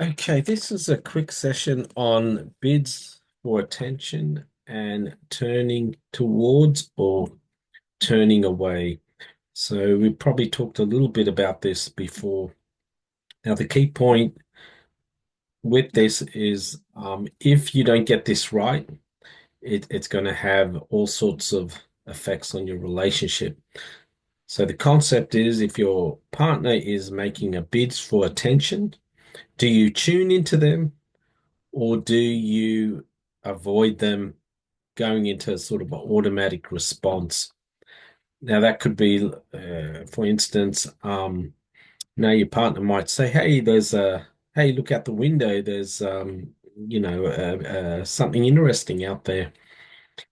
Okay, this is a quick session on bids for attention and turning towards or turning away. So we probably talked a little bit about this before. Now, the key point with this is if you don't get this right, it's going to have all sorts of effects on your relationship. So the concept is if your partner is making a bids for attention, do you tune into them? Or do you avoid them going into sort of an automatic response? Now, that could be, for instance, now your partner might say, hey, look out the window. There's, something interesting out there.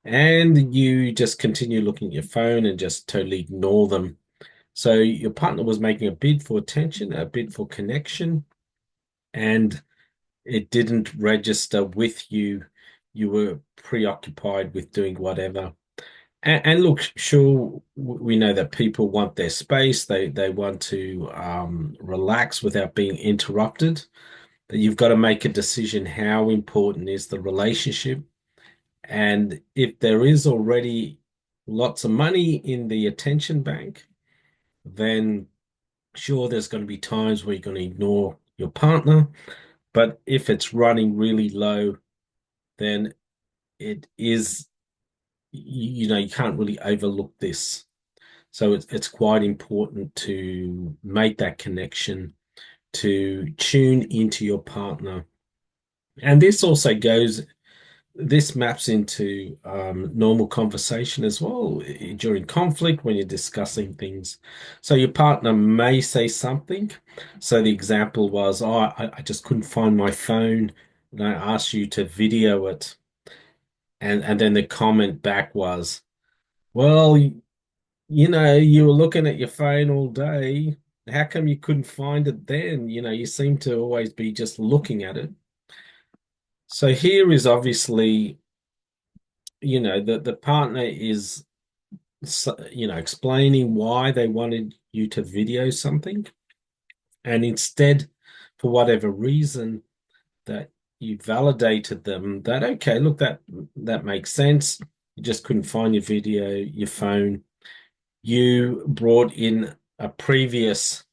And you just continue looking at your phone and just totally ignore them. So your partner was making a bid for attention, a bid for connection, and it didn't register with you. You were preoccupied with doing whatever. And look, sure, we know that people want their space. They want to relax without being interrupted. But you've got to make a decision. How important is the relationship? And if there is already lots of money in the attention bank, then sure, there's going to be times where you're going to ignore your partner. But if it's running really low, then it is, you can't really overlook this. So it's quite important to make that connection, to tune into your partner. And this maps into normal conversation as well during conflict when you're discussing things. So your partner may say something. So the example was, oh, I just couldn't find my phone. And I asked you to video it. And then the comment back was, well, you were looking at your phone all day. How come you couldn't find it then? You seem to always be just looking at it. So here is obviously, the partner is, explaining why they wanted you to video something. And instead, for whatever reason, that you validated them that, okay, look, that makes sense. You just couldn't find your phone. You brought in a previous,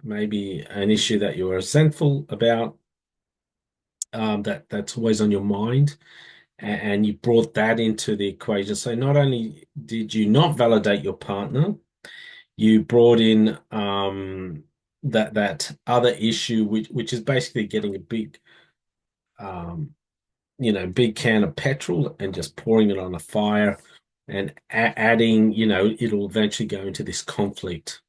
maybe an issue that you were resentful about, that's always on your mind, and you brought that into the equation. So not only did you not validate your partner, you brought in that other issue, which is basically getting a um, big can of petrol and just pouring it on a fire and adding, it'll eventually go into this conflict.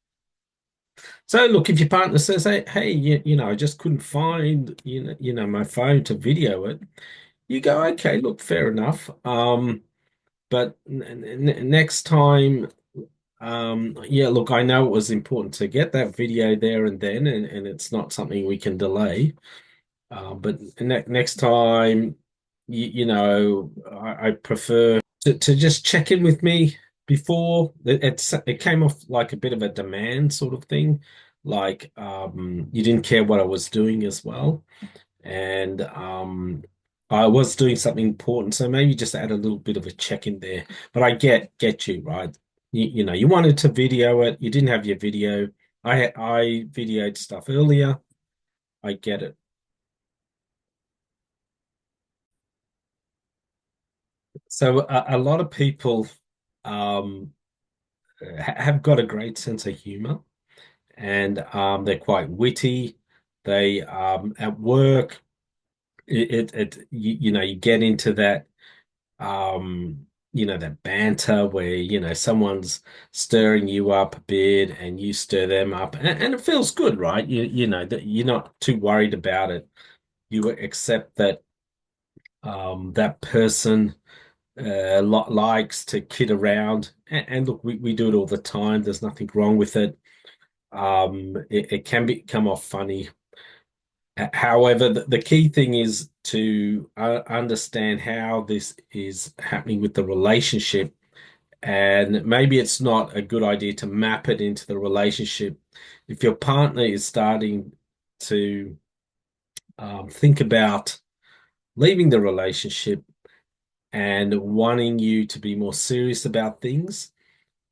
So look, if your partner says, hey, I just couldn't find, my phone to video it, you go, okay, look, fair enough. But next time, yeah, look, I know it was important to get that video there and then, and it's not something we can delay. But next time, I prefer to just check in with me before. It came off like a bit of a demand sort of thing, like you didn't care what I was doing as well, and I was doing something important, so maybe just add a little bit of a check in there. But I get you right. You wanted to video it, you didn't have your video. I videoed stuff earlier. I get it. So a lot of people um, have got a great sense of humor, and they're quite witty. They at work, you get into that that banter where someone's stirring you up a bit and you stir them up, and it feels good, right? You know that you're not too worried about it. You accept that that person likes to kid around. And look, we do it all the time. There's nothing wrong with it. It can come off funny. However, the key thing is to understand how this is happening with the relationship. And maybe it's not a good idea to map it into the relationship. If your partner is starting to think about leaving the relationship and wanting you to be more serious about things.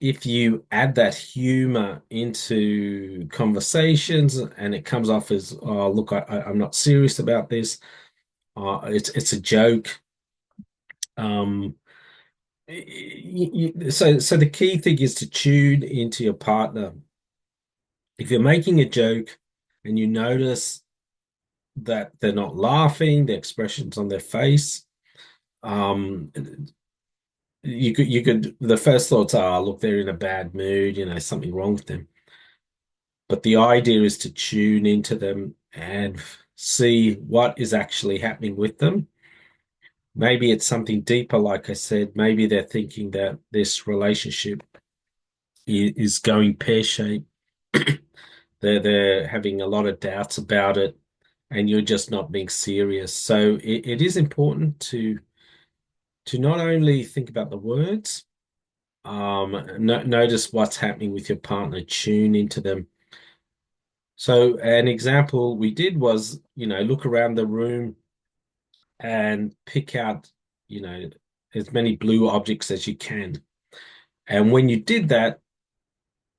If you add that humor into conversations and it comes off as, oh, look, I'm not serious about this, it's a joke. Um, so the key thing is to tune into your partner. If you're making a joke and you notice that they're not laughing, the expressions on their face, um, the first thoughts are, look, they're in a bad mood, something wrong with them. But the idea is to tune into them and see what is actually happening with them. Maybe it's something deeper, like I said. Maybe they're thinking that this relationship is going pear-shaped. They're having a lot of doubts about it, and you're just not being serious. So it is important to not only think about the words, no, notice what's happening with your partner, tune into them. So an example we did was, look around the room and pick out, you know, as many blue objects as you can. And when you did that,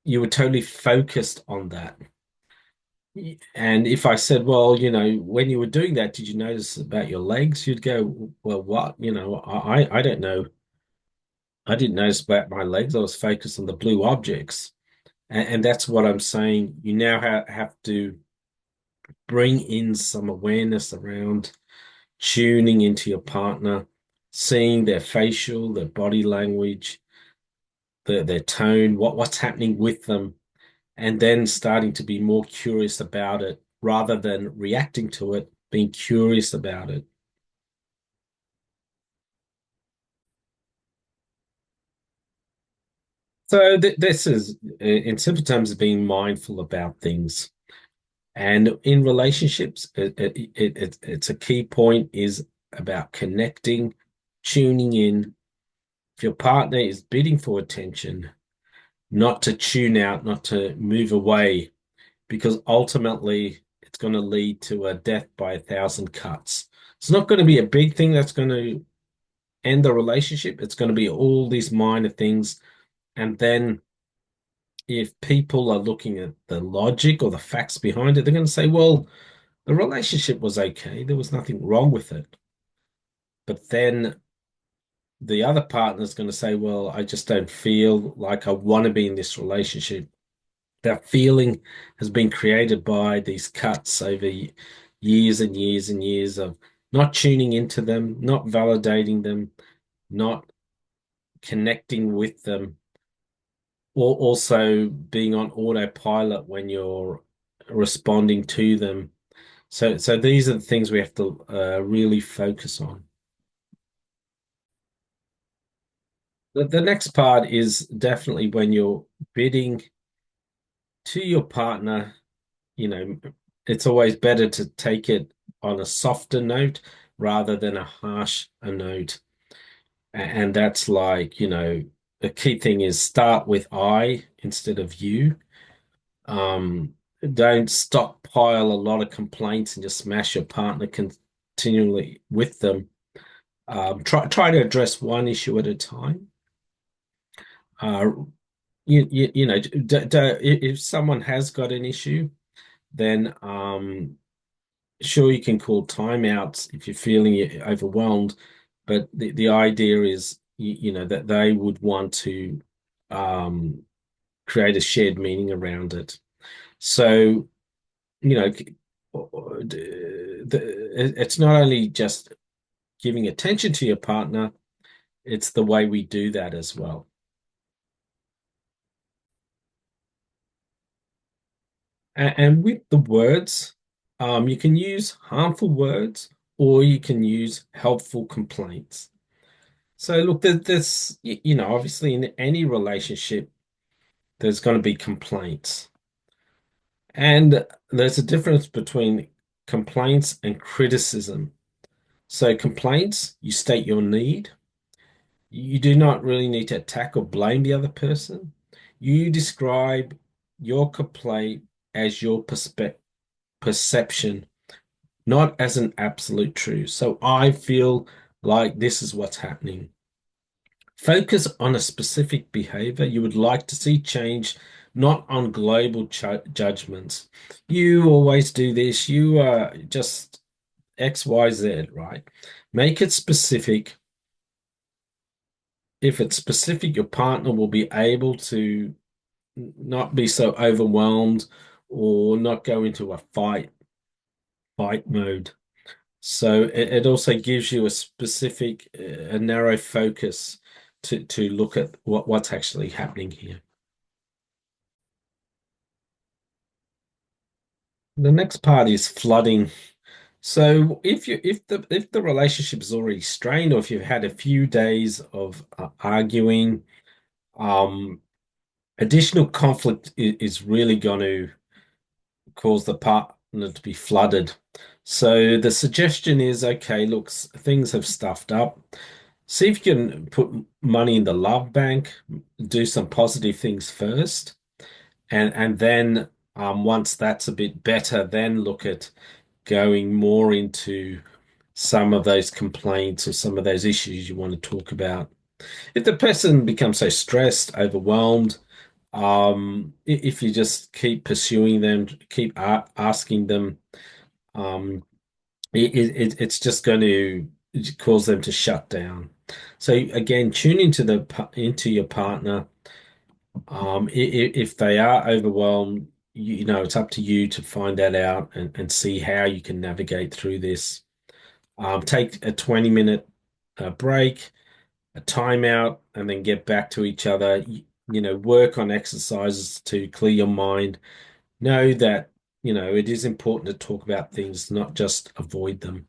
you were totally focused on that. And if I said, well, when you were doing that, did you notice about your legs? You'd go, well, what? I don't know. I didn't notice about my legs. I was focused on the blue objects. And that's what I'm saying. You now have to bring in some awareness around tuning into your partner, seeing their facial, their body language, their tone, what's happening with them, and then starting to be more curious about it rather than reacting to it, being curious about it. So this is, in simple terms, being mindful about things. And in relationships, it's a key point is about connecting, tuning in. If your partner is bidding for attention, not to tune out, not to move away, because ultimately it's going to lead to a death by a thousand cuts. It's not going to be a big thing that's going to end the relationship. It's going to be all these minor things. And then if people are looking at the logic or the facts behind it, they're going to say, well, the relationship was okay. There was nothing wrong with it. But then the other partner is going to say, well, I just don't feel like I want to be in this relationship. That feeling has been created by these cuts over years and years and years of not tuning into them, not validating them, not connecting with them, or also being on autopilot when you're responding to them. So these are the things we have to really focus on. The next part is definitely when you're bidding to your partner, you know, it's always better to take it on a softer note rather than a harsh a note. And that's like, the key thing is start with I instead of you. Um, don't stockpile a lot of complaints and just smash your partner continually with them. Try to address one issue at a time. Uh, if someone has got an issue, then sure, you can call timeouts if you're feeling overwhelmed, but the idea is that they would want to um, create a shared meaning around it. So it's not only just giving attention to your partner, it's the way we do that as well. And with the words, you can use harmful words or you can use helpful complaints. So look, there's, obviously in any relationship, there's going to be complaints. And there's a difference between complaints and criticism. So complaints, you state your need. You do not really need to attack or blame the other person. You describe your complaint as your perception, not as an absolute truth. So I feel like this is what's happening. Focus on a specific behavior you would like to see change, not on global judgments. You always do this. You are just X, Y, Z, right? Make it specific. If it's specific, your partner will be able to not be so overwhelmed or not go into a fight mode. So it also gives you a specific, a narrow focus to look at what's actually happening here. The next part is flooding. So if the relationship is already strained, or if you've had a few days of arguing, um, additional conflict is really going to cause the partner to be flooded. So the suggestion is, okay, look, things have stuffed up. See if you can put money in the love bank, do some positive things first, and then once that's a bit better, then look at going more into some of those complaints or some of those issues you want to talk about. If the person becomes so stressed, overwhelmed, if you just keep pursuing them, keep asking them, um, it's just going to cause them to shut down. So again, tune into your partner. If they are overwhelmed, it's up to you to find that out and see how you can navigate through this. Take a 20-minute break, a timeout, and then get back to each other. Work on exercises to clear your mind. Know that, it is important to talk about things, not just avoid them.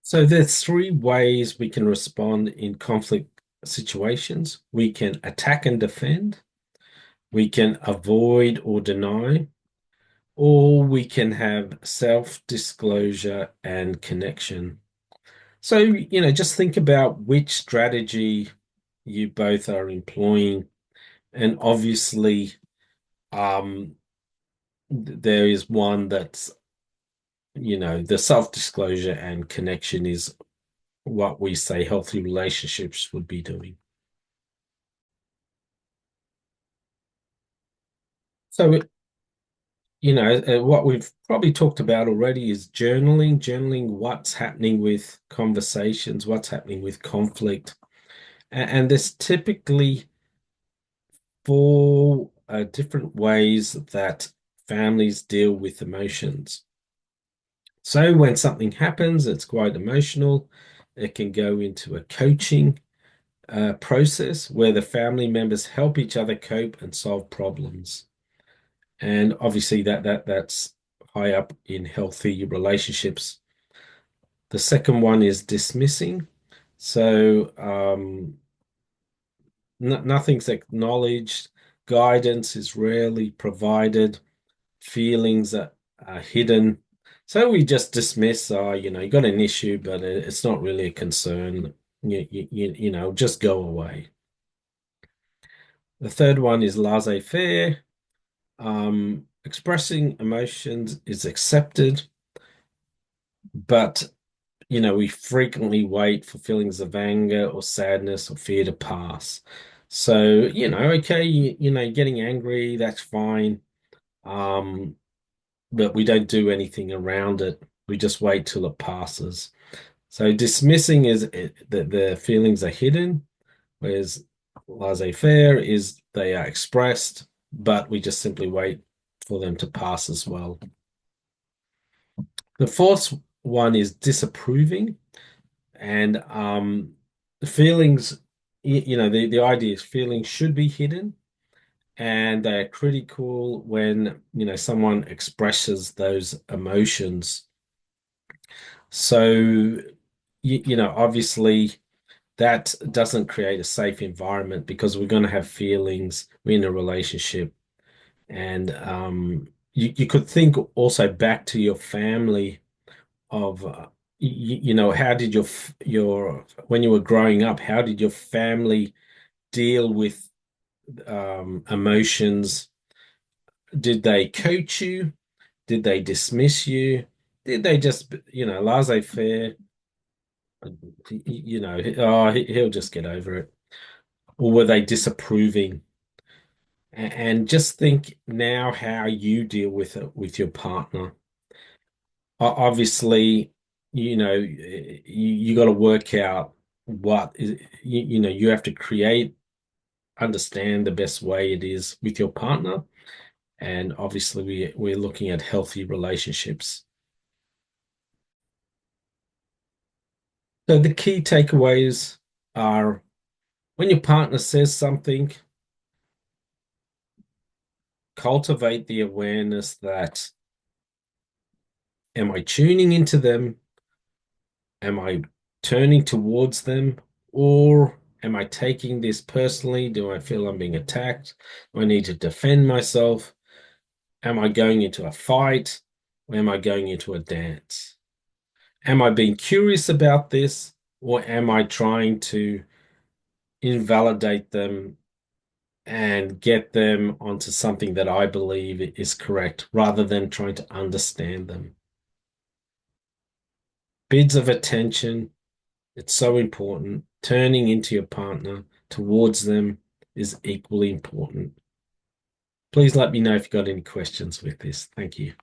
So there's three ways we can respond in conflict situations. We can attack and defend, we can avoid or deny, or we can have self-disclosure and connection. So, just think about which strategy you both are employing. And obviously, um, there is one that's, the self-disclosure and connection is what we say healthy relationships would be doing. So, what we've probably talked about already is journaling what's happening with conversations, what's happening with conflict. And there's typically four different ways that families deal with emotions. So when something happens, it's quite emotional. It can go into a coaching process where the family members help each other cope and solve problems. And obviously that's high up in healthy relationships. The second one is dismissing. So nothing's acknowledged, guidance is rarely provided, feelings are hidden. So we just dismiss, you got an issue, but it's not really a concern. Just go away. The third one is laissez-faire. Expressing emotions is accepted, but we frequently wait for feelings of anger or sadness or fear to pass. So, okay, getting angry, that's fine. Um, but we don't do anything around it. We just wait till it passes. So dismissing is that the feelings are hidden, whereas laissez-faire is they are expressed, but we just simply wait for them to pass as well. The fourth one is disapproving, and the feelings, the idea is feelings should be hidden, and they're critical when someone expresses those emotions. So obviously that doesn't create a safe environment because we're going to have feelings. We're in a relationship, and you could think also back to your family of how did your when you were growing up, how did your family deal with emotions Did they coach you? Did they dismiss you? Did they just, laissez-faire? Oh, he'll just get over it. Or were they disapproving? And just think now how you deal with it with your partner. Obviously, you got to work out what is, you have to create, understand the best way it is with your partner. And obviously, we're looking at healthy relationships. So the key takeaways are when your partner says something, cultivate the awareness that am I tuning into them? Am I turning towards them? Or am I taking this personally? Do I feel I'm being attacked? Do I need to defend myself? Am I going into a fight? Or am I going into a dance? Am I being curious about this? Or am I trying to invalidate them and get them onto something that I believe is correct rather than trying to understand them? Bids of attention, it's so important. Turning into your partner towards them is equally important. Please let me know if you've got any questions with this. Thank you.